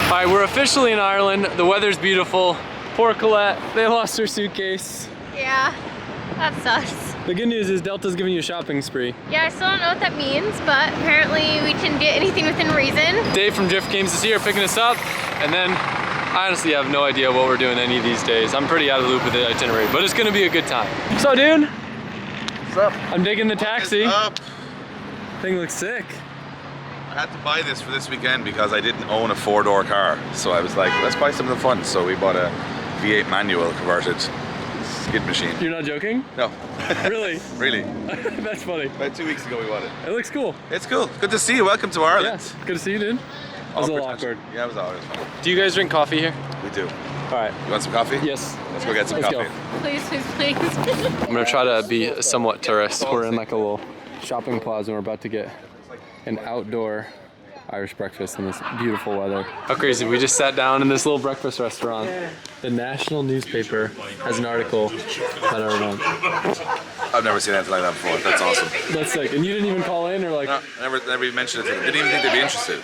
All right, we're officially in Ireland. The weather's beautiful. Poor Colette, they lost her suitcase. Yeah, that sucks. The good news is Delta's giving you a shopping spree. Yeah, I still don't know what that means, but apparently we can get anything within reason. Dave from Drift Games is here picking us up, and then I honestly have no idea what we're doing any of these days. I'm pretty out of the loop with the itinerary, but it's gonna be a good time. So, dude. What's up? I'm digging the taxi. What's up? Thing looks sick. I had to buy this for this weekend because I didn't own a 4-door car. So I was like, let's buy something fun. So we bought a V8 manual converted skid machine. You're not joking? No. Really? Really. That's funny. About 2 weeks ago we bought it. It looks cool. It's cool. Good to see you. Welcome to Ireland. Yes. Good to see you, dude. That was a little awkward. Yeah, it was always fun. Do you guys drink coffee here? We do. All right. You want some coffee? Yes. Let's go get some Let's coffee. go. Please, please, please. I'm gonna try to be somewhat tourist. We're in like a little shopping plaza and we're about to get an outdoor Irish breakfast in this beautiful weather. How crazy, we just sat down in this little breakfast restaurant. The national newspaper has an article about our event. I've never seen anything like that before. That's awesome. That's sick. And you didn't even call in or like? No, never even mentioned it to them. Didn't even think they'd be interested.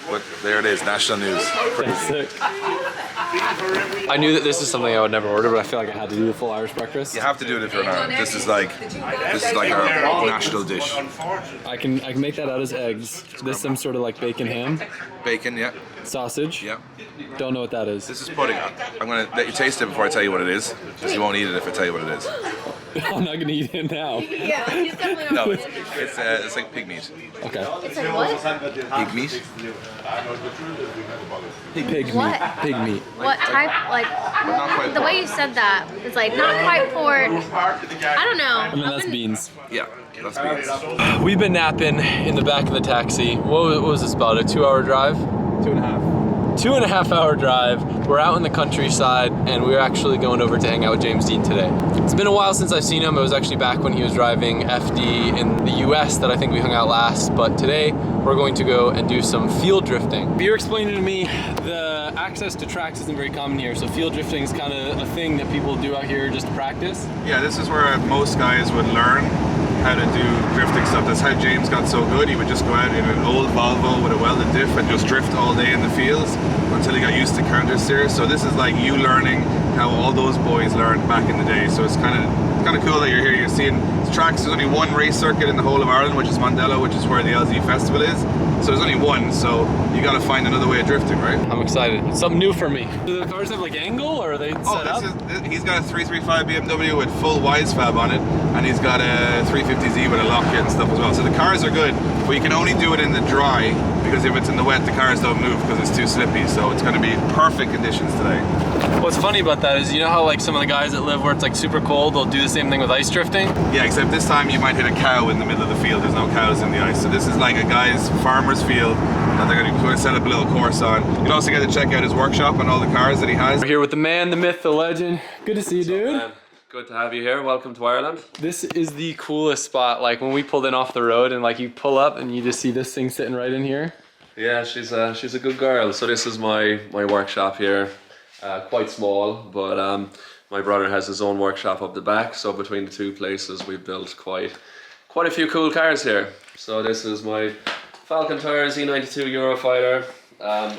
But there it is, national news. That's sick. I knew that this is something I would never order, but I feel like I had to do the full Irish breakfast. You have to do it if you're an Ireland. This is like our national dish. I can make that out as eggs. This some sort of like bacon ham. Bacon, yeah. Sausage. Yeah. Don't know what that is. This is pudding. I'm gonna let you taste it before I tell you what it is, because you won't eat it if I tell you what it is. I'm not gonna eat it now. Yeah, he's definitely not. No, it's like pig meat. Okay. It's like what? Pig meat? Pig meat. What? Pig meat. What type? Like Not quite the way you said that is like not quite pork. I don't know. And then that's beans. Yeah, that's beans. We've been napping in the back of the taxi. What was this about? A 2-hour drive? 2.5. 2.5 hour drive. We're out in the countryside and we're actually going over to hang out with James Deane today. It's been a while since I've seen him. It was actually back when he was driving FD in the US that I think we hung out last, but today we're going to go and do some field drifting. You're explaining to me the access to tracks isn't very common here, so field drifting is kind of a thing that people do out here just to practice. Yeah, this is where most guys would learn how to do drifting stuff. That's how James got so good. He would just go out in an old Volvo with a welded diff and just drift all day in the fields until he got used to counter steer. So this is like you learning how all those boys learned back in the day. So it's kind of cool that you're here. You're seeing tracks. There's only one race circuit in the whole of Ireland, which is Mondello, which is where the LZ Festival is. So there's only one, so you got to find another way of drifting, right? I'm excited. It's something new for me. Do the cars have like angle or are they set up? He's got a 335 BMW with full wise fab on it, and he's got a 350Z with a lock kit and stuff as well. So the cars are good, but you can only do it in the dry, because if it's in the wet, the cars don't move because it's too slippy. So it's going to be perfect conditions today. What's funny about that is, you know how like some of the guys that live where it's like super cold, they'll do the same thing with ice drifting? Yeah, except this time you might hit a cow in the middle of the field. There's no cows in the ice. So this is like a guy's farmer's field that they're going to set up a little course on. You can also get to check out his workshop and all the cars that he has. We're here with the man, the myth, the legend. Good to see you, dude. Man, good to have you here. Welcome to Ireland. This is the coolest spot. Like when we pulled in off the road and like you pull up and you just see this thing sitting right in here. Yeah, she's a good girl. So this is my workshop here. Quite small, but my brother has his own workshop up the back. So between the two places, we've built quite a few cool cars here. So this is my Falcon Tires E92 Eurofighter.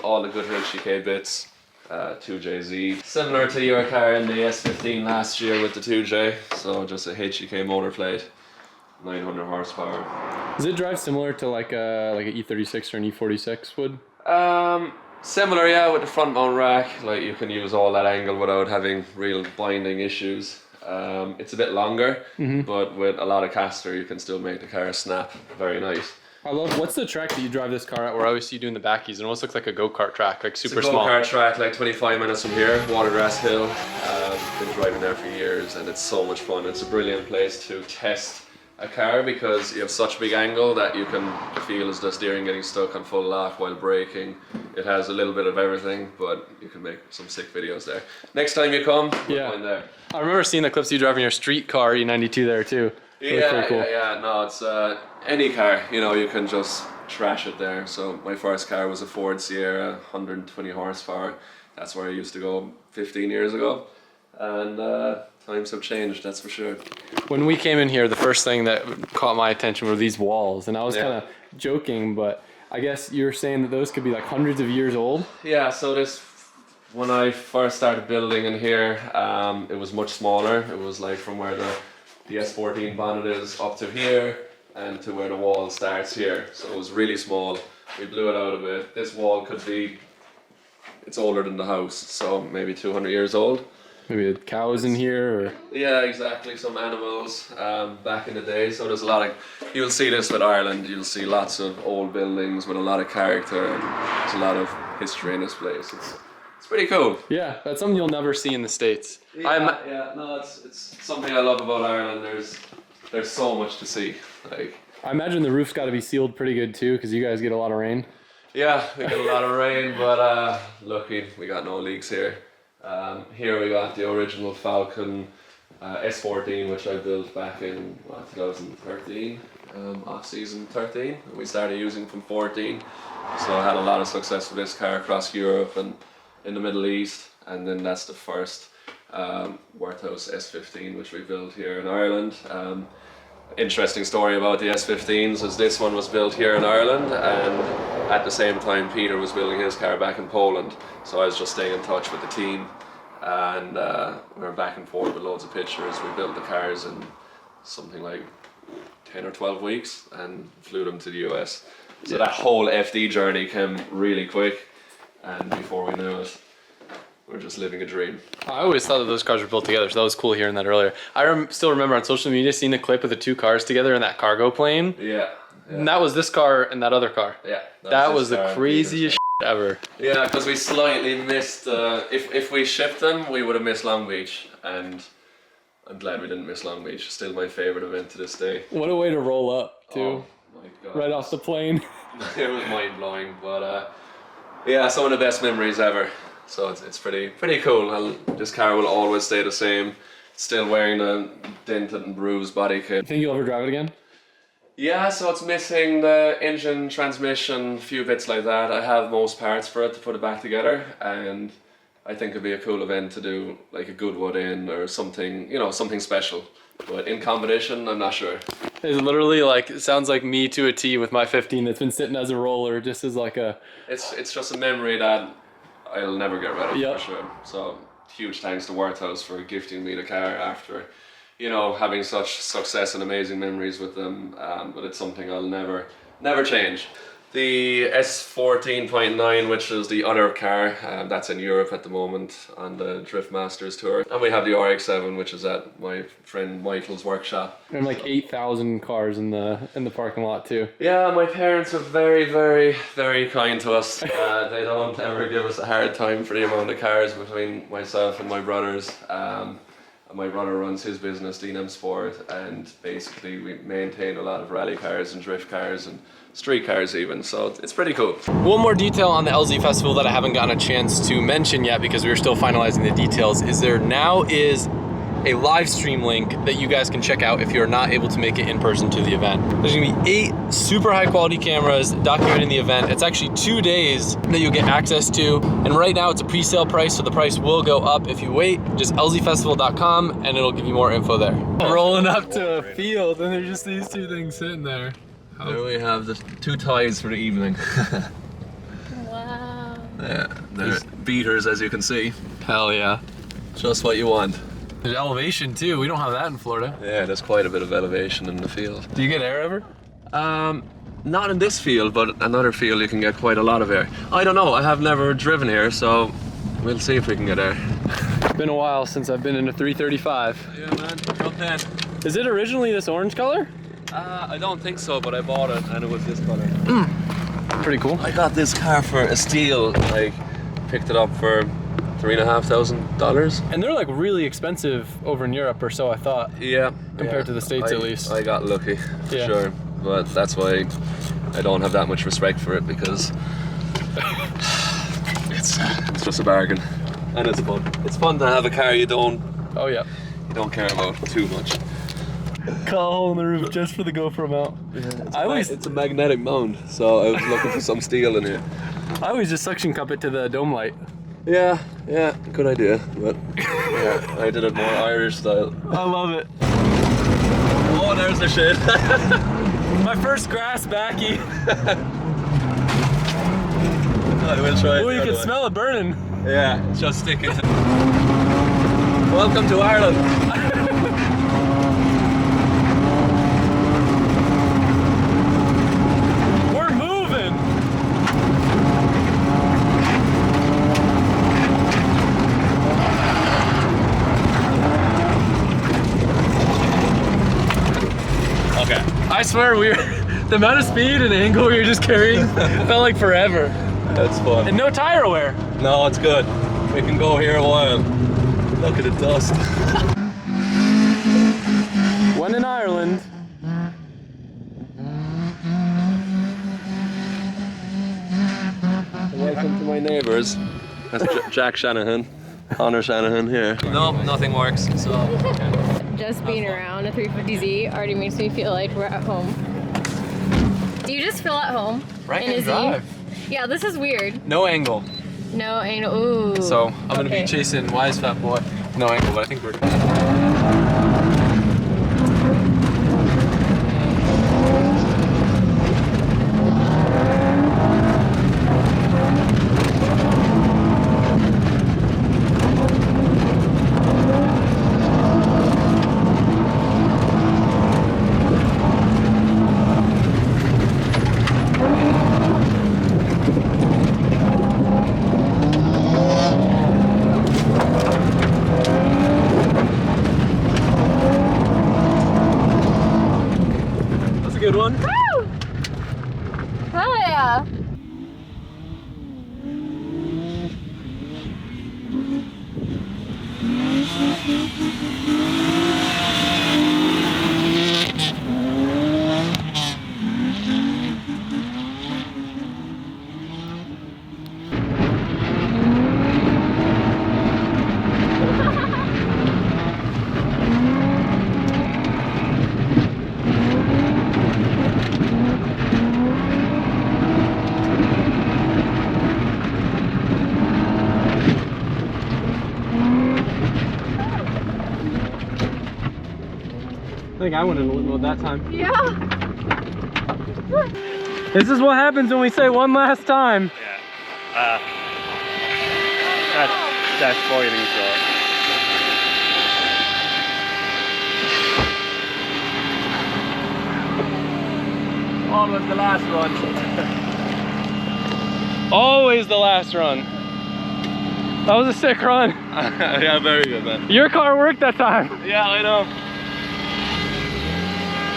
All the good HGK bits. 2JZ. Similar to your car in the S15 last year with the 2J. So just a HGK motor plate. 900 horsepower. Does it drive similar to like an E36 or an E46 would? Similar, yeah, with the front mount rack. Like you can use all that angle without having real binding issues. It's a bit longer, but with a lot of caster, you can still make the car snap very nice. I love, what's the track that you drive this car at where I always see you doing the backies? It almost looks like a go-kart track, like super small. It's a go-kart track, like 25 minutes from here, Watergrass Hill. Been driving there for years and it's so much fun. It's a brilliant place to test a car because you have such big angle that you can feel as the steering getting stuck on full lock while braking. It has a little bit of everything, but you can make some sick videos there. Next time you come, we'll find there. I remember seeing the clips of you driving your street car E92 there too. Yeah, no, it's any car, you know, you can just trash it there. So my first car was a Ford Sierra, 120 horsepower. That's where I used to go 15 years ago. And times have changed, that's for sure. When we came in here, the first thing that caught my attention were these walls, and I was kind of joking, but I guess you were saying that those could be like hundreds of years old. Yeah, so when I first started building in here, it was much smaller. It was like from where the S14 bonnet is up to here and to where the wall starts here. So it was really small. We blew it out a bit. This wall could be, it's older than the house, so maybe 200 years old. Maybe cows in here, or Yeah, exactly. Some animals back in the day. So there's a lot of, you'll see this with Ireland. You'll see lots of old buildings with a lot of character. And there's a lot of history in this place. It's pretty cool. yeah, that's something you'll never see in the States. No, it's something I love about Ireland. There's so much to see. Like, I imagine the roof's got to be sealed pretty good too, because you guys get a lot of rain. yeah, we get a lot of rain, but lucky we got no leaks here. Here we got the original Falcon S14, which I built back in 2013, off season 13. And we started using from 14, so I had a lot of success with this car across Europe and in the Middle East. And then that's the first Worthouse S15, which we built here in Ireland. Interesting story about the S15s is this one was built here in Ireland, and at the same time Peter was building his car back in Poland. So I was just staying in touch with the team, and we were back and forth with loads of pictures. We built the cars in something like 10 or 12 weeks and flew them to the US. So that whole FD journey came really quick, and before we knew it, we're just living a dream. I always thought that those cars were built together, so that was cool hearing that earlier. I still remember on social media seeing a clip of the two cars together in that cargo plane. Yeah. And that was this car and that other car. Yeah. That was the craziest shit ever. Yeah, because we slightly missed, if we shipped them, we would have missed Long Beach, and I'm glad we didn't miss Long Beach. Still my favorite event to this day. What a way to roll up, too. Oh my God. Right off the plane. It was mind blowing, but yeah, some of the best memories ever. So it's pretty cool. This car will always stay the same. Still wearing the dented and bruised body kit. Think you'll ever drive it again? Yeah, so it's missing the engine, transmission, a few bits like that. I have most parts for it to put it back together, and I think it'd be a cool event to do like a Goodwood in or something, something special. But in competition, I'm not sure. It's literally like, it sounds like me to a T with my 15 that's been sitting as a roller, just as like a... It's just a memory that I'll never get rid of, Yep. for sure. So huge thanks to Worthouse for gifting me the car after, having such success and amazing memories with them. But it's something I'll never change. The S14.9, which is the other car, that's in Europe at the moment on the Drift Masters tour. And we have the RX-7, which is at my friend Michael's workshop. And like 8,000 cars in the parking lot too. Yeah, my parents are very, very, very kind to us. They don't ever give us a hard time for the amount of cars between myself and my brothers. And my brother runs his business, Deane Sport, and basically we maintain a lot of rally cars and drift cars and street cars even, so it's pretty cool. One more detail on the LZ Festival that I haven't gotten a chance to mention yet because we're still finalizing the details is there now is a live stream link that you guys can check out if you're not able to make it in person to the event. There's gonna be 8 super high quality cameras documenting the event. It's actually 2 days that you'll get access to, and right now it's a pre-sale price, so the price will go up if you wait. Just lzfestival.com and it'll give you more info there. Rolling up to a field and there's just these 2 things sitting there. There we have the 2 ties for the evening. Wow. Yeah, they're beaters, as you can see. Hell yeah. Just what you want. There's elevation too. We don't have that in Florida. Yeah, there's quite a bit of elevation in the field. Do you get air ever? Not in this field, but another field you can get quite a lot of air. I don't know, I have never driven here, so we'll see if we can get air. It's been a while since I've been in a 335. Yeah, man, jump in. Is it originally this orange color? I don't think so, but I bought it and it was this color. Pretty cool. I got this car for a steal. I picked it up for $3,500. And they're like really expensive over in Europe or so I thought. Yeah. Compared to the States at least. I got lucky, for Yeah. sure. But that's why I don't have that much respect for it, because it's just a bargain. And it's fun. It's fun to have a car you don't Oh yeah. care about too much. Cut a hole in the roof just for the GoPro mount. It's a magnetic mount, so I was looking for some steel in here. I always just suction cup it to the dome light. Yeah, good idea. But yeah, I did it more Irish style. I love it. Oh, there's the shit. My first grass backy. I will try. Oh, you can smell it burning. Yeah, just stick it. Welcome to Ireland. We're moving. Okay. I swear the amount of speed and angle we were just carrying felt like forever. That's fun. And no tire wear. No, it's good. We can go here a while. Look at the dust. When in Ireland. Welcome to my neighbours. That's Jack Shanahan. Connor Shanahan here. Nope, nothing works. So. Just being around a 350Z already makes me feel like we're at home. Do you just feel at home? Right-hand in a Z? drive. Yeah, this is weird. No angle. No, ain't. Ooh. So I'm gonna Okay. be chasing Wise Fat Boy. No angle, but I think we're good. That's a good one. Woo! Hell yeah. I think I went in a little that time. Yeah. This is what happens when we say one last time. Yeah. That's boiling so. Almost the last run. Always the last run. That was a sick run. Yeah, very good, man. Your car worked that time. Yeah, I know.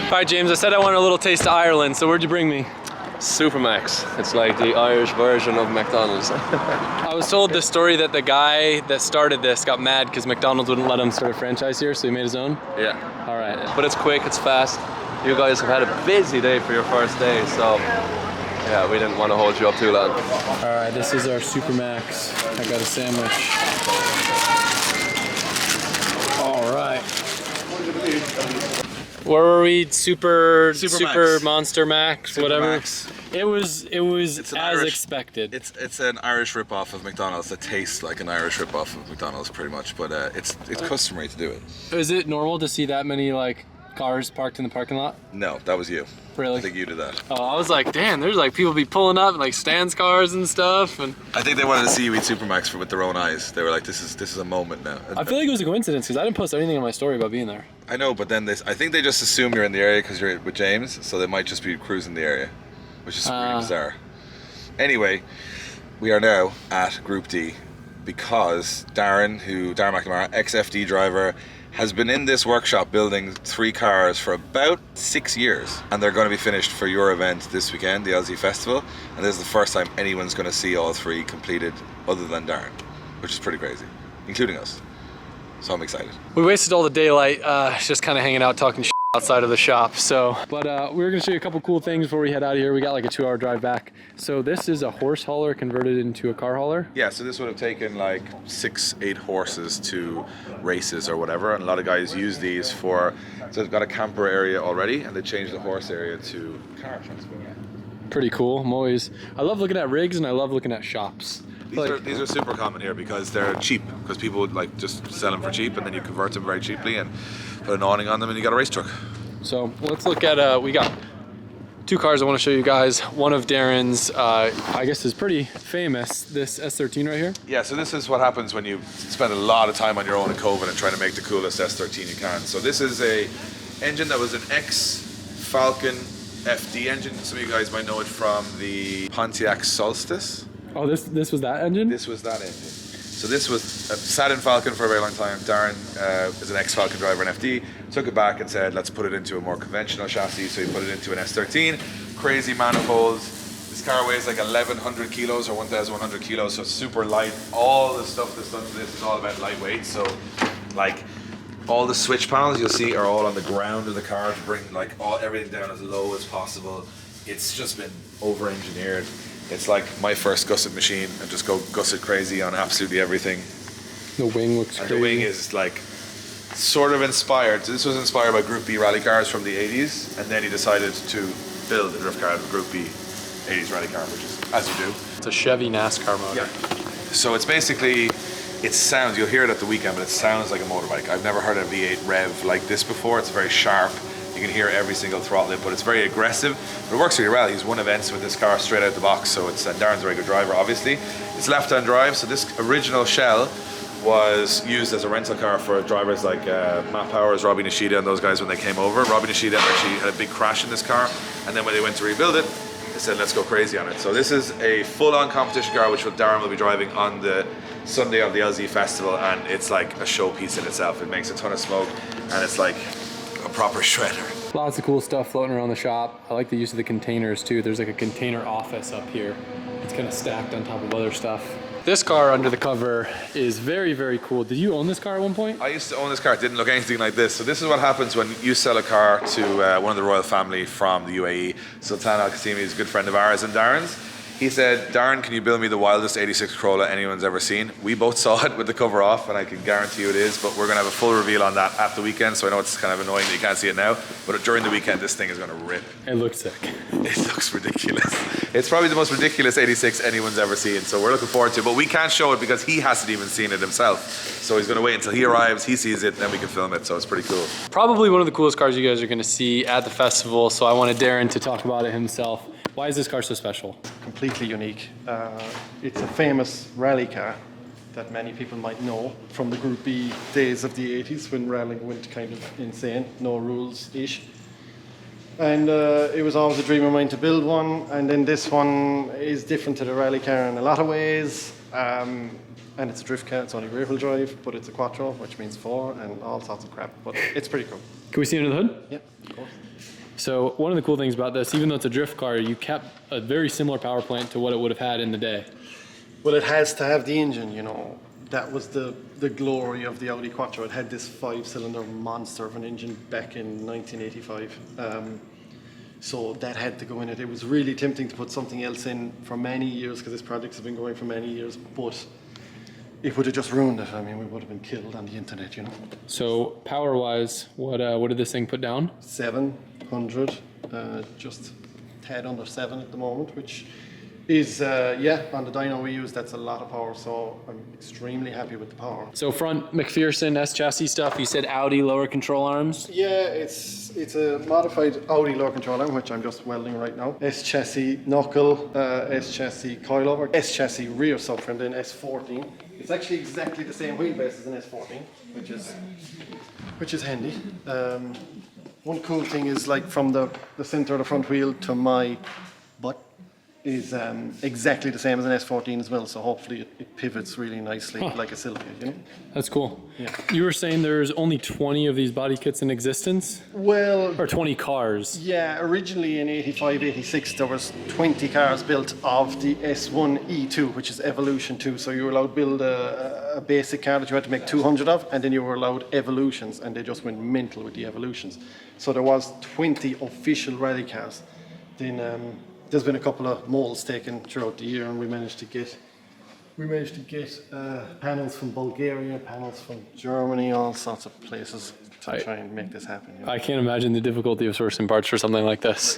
All right, James, I said I wanted a little taste of Ireland, so where'd you bring me? Supermax. It's like the Irish version of McDonald's. I was told the story that the guy that started this got mad because McDonald's wouldn't let him start a franchise here, so he made his own. Yeah. All right. But it's quick, it's fast. You guys have had a busy day for your first day, so yeah, we didn't want to hold you up too long. All right, this is our Supermax. I got a sandwich. All right. Where were we? Super Monster Max, whatever. Supermax. It was It's an as Irish- expected. It's an Irish rip-off of McDonald's that tastes like an Irish rip-off of McDonald's, pretty much. But it's customary to do it. Is it normal to see that many like cars parked in the parking lot? No, that was you. Really? I think you did that. Oh, I was like, damn, there's like people be pulling up in like Stan's cars and stuff, and I think they wanted to see you eat Supermax with their own eyes. They were like, this is a moment now. I feel like it was a coincidence because I didn't post anything on my story about being there. I know, but then I think they just assume you're in the area because you're with James, so they might just be cruising the area, which is really bizarre. Anyway, we are now at Group D because Darren McNamara, ex-FD driver, has been in this workshop building 3 cars for about 6 years, and they're going to be finished for your event this weekend, the Aussie Festival, and this is the first time anyone's going to see all 3 completed other than Darren, which is pretty crazy, including us. So I'm excited. We wasted all the daylight just kind of hanging out talking shit outside of the shop. So, but we were gonna show you a couple cool things before we head out of here. We got like a 2-hour drive back. So this is a horse hauler converted into a car hauler. Yeah, so this would have taken like 6-8 horses to races or whatever, and a lot of guys use these for, so they've got a camper area already, and they change the horse area to car transport. Pretty cool. I love looking at rigs and I love looking at shops. These are super common here because they're cheap, because people would like just sell them for cheap, and then you convert them very cheaply and put an awning on them and you got a race truck. So let's look at, we got Two cars I want to show you guys. One of Darren's, I guess is pretty famous, this S13 right here. Yeah, so this is what happens when you spend a lot of time on your own in COVID and trying to make the coolest S13 you can. So this is a engine that was an ex-Falcon FD engine. Some of you guys might know it from the Pontiac Solstice. Oh, this was that engine? This was that engine. So this was sat in Falcon for a very long time. Darren is an ex-Falcon driver in FD, took it back and said, let's put it into a more conventional chassis. So he put it into an S13, crazy manifolds. This car weighs like 1,100 kilos or 1,100 kilos, so it's super light. All the stuff that's done to this is all about lightweight. So like all the switch panels you'll see are all on the ground of the car to bring like everything down as low as possible. It's just been over-engineered. It's like my first gusset machine and just go gusset crazy on absolutely everything. The wing looks And crazy. the wing is like sort of inspired. So this was inspired by Group B rally cars from the 80s, and then he decided to build a drift car out of a Group B 80s rally car, which is as you do. It's a Chevy NASCAR motor. Yeah. So it's basically, it sounds, you'll hear it at the weekend, but it sounds like a motorbike. I've never heard a V8 rev like this before. It's very sharp. You can hear every single throttle input. It's very aggressive, but it works really well. He's won events with this car straight out the box, so it's Darren's a very good driver, obviously. It's left-hand drive, so this original shell was used as a rental car for drivers like Matt Powers, Robbie Nishida, and those guys when they came over. Robbie Nishida actually had a big crash in this car, and then when they went to rebuild it, they said, let's go crazy on it. So this is a full-on competition car, which Darren will be driving on the Sunday of the LZ Festival, and it's like a showpiece in itself. It makes a ton of smoke, and it's like a proper shredder. Lots of cool stuff floating around the shop. I like the use of the containers too. There's like a container office up here. It's kind of stacked on top of other stuff. This car under the cover is very, very cool. Did you own this car at one point? I used to own this car. It didn't look anything like this. So this is what happens when you sell a car to one of the royal family from the UAE. Sultan Al Qasimi is a good friend of ours and Darren's. He said, Darren, can you build me the wildest 86 Corolla anyone's ever seen? We both saw it with the cover off, and I can guarantee you it is, but we're going to have a full reveal on that at the weekend, so I know it's kind of annoying that you can't see it now, but during the weekend, this thing is going to rip. It looks sick. It looks ridiculous. It's probably the most ridiculous 86 anyone's ever seen, so we're looking forward to it, but we can't show it because he hasn't even seen it himself. So he's going to wait until he arrives, he sees it, and then we can film it, so it's pretty cool. Probably one of the coolest cars you guys are going to see at the festival, so I wanted Darren to talk about it himself. Why is this car so special? Completely unique. It's a famous rally car that many people might know from the Group B days of the 80s when rallying went kind of insane, no rules-ish. And it was always a dream of mine to build one, and then this one is different to the rally car in a lot of ways. And it's a drift car, it's only rear-wheel drive, but it's a quattro, which means 4, and all sorts of crap, but it's pretty cool. Can we see under the hood? Yeah, of course. So one of the cool things about this, even though it's a drift car, you kept a very similar power plant to what it would have had in the day. Well, it has to have the engine, you know. That was the glory of the Audi Quattro. It had this 5-cylinder monster of an engine back in 1985. So that had to go in it. It was really tempting to put something else in for many years because this project's been going for many years, but it would have just ruined it. I mean, we would have been killed on the internet, you know. So power-wise, what did this thing put down? 700, just a tad under 7 at the moment, which is, yeah, on the dyno we use, that's a lot of power, so I'm extremely happy with the power. So front McPherson S chassis stuff, you said Audi lower control arms? Yeah, it's a modified Audi lower control arm, which I'm just welding right now. S chassis knuckle, S chassis coilover, S chassis rear subframe, then S14. It's actually exactly the same wheelbase as an S14, which is handy. One cool thing is like from the center of the front wheel to my butt is exactly the same as an S14 as well, so hopefully it pivots really nicely like a Silvia, you know? That's cool. Yeah. You were saying there's only 20 of these body kits in existence? Well, Or 20 cars? yeah, originally in 85, 86, there was 20 cars built of the S1 E2, which is Evolution 2. So you were allowed to build a basic car that you had to make 200 of, and then you were allowed Evolutions, and they just went mental with the Evolutions. So there was 20 official rally cars. Then there's been a couple of molds taken throughout the year, and we managed to get panels from Bulgaria, panels from Germany, all sorts of places to try and make this happen. You know? I can't imagine the difficulty of sourcing parts for something like this.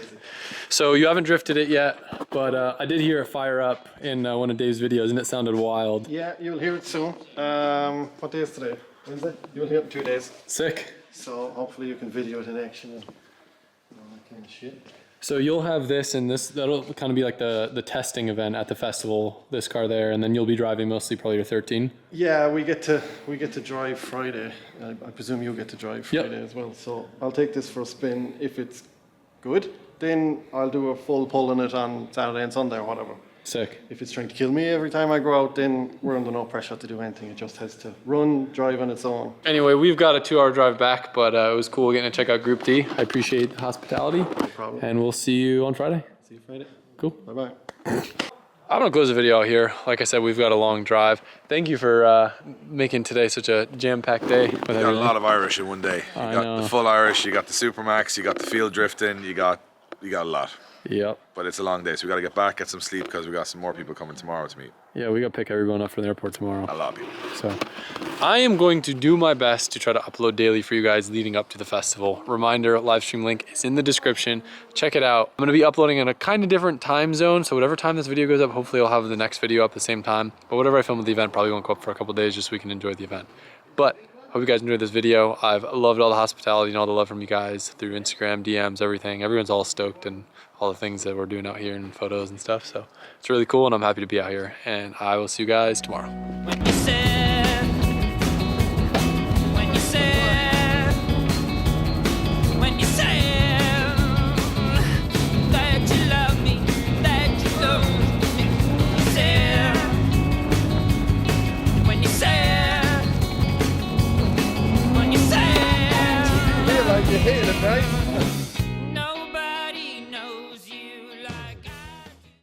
So you haven't drifted it yet, but I did hear it fire up in one of Dave's videos, and it sounded wild. Yeah, you'll hear it soon. What day is today? Wednesday? You'll hear it in 2 days. Sick. So hopefully you can video it in action and all that kind of shit. So you'll have this and this, that'll kind of be like the testing event at the festival, this car there, and then you'll be driving mostly probably your 13. Yeah, we get to drive Friday. I presume you'll get to drive Friday as well. So I'll take this for a spin. If it's good, then I'll do a full pull in it on Saturday and Sunday or whatever. Sick. If it's trying to kill me every time I go out, then we're under no pressure to do anything. It just has to run, drive on its own. Anyway, we've got a 2-hour drive back, but it was cool getting to check out Group D. I appreciate the hospitality. No problem. And we'll see you on Friday. See you Friday. Cool. Bye-bye. I'm gonna close the video out here. Like I said, we've got a long drive. Thank you for making today such a jam-packed day. With You got a lot of Irish in one day. You got the full Irish, you got the Supermax, you got the field drifting, you got a lot. Yep. But it's a long day, so we got to get back, get some sleep, because we got some more people coming tomorrow to meet. Yeah, we gotta pick everyone up from the airport tomorrow. A lot of people. So I am going to do my best to try to upload daily for you guys leading up to the festival. Reminder, live stream link is in the description. Check it out. I'm gonna be uploading in a kind of different time zone, so whatever time this video goes up, hopefully I'll have the next video up at the same time. But whatever I film at the event probably won't go up for a couple days just so we can enjoy the event. But hope you guys enjoyed this video. I've loved all the hospitality and all the love from you guys through Instagram, DMs, everything. Everyone's all stoked and all the things that we're doing out here and photos and stuff. So it's really cool and I'm happy to be out here. And I will see you guys tomorrow. When you said that you love me, that you love me, when you said Feel like you hate it, right?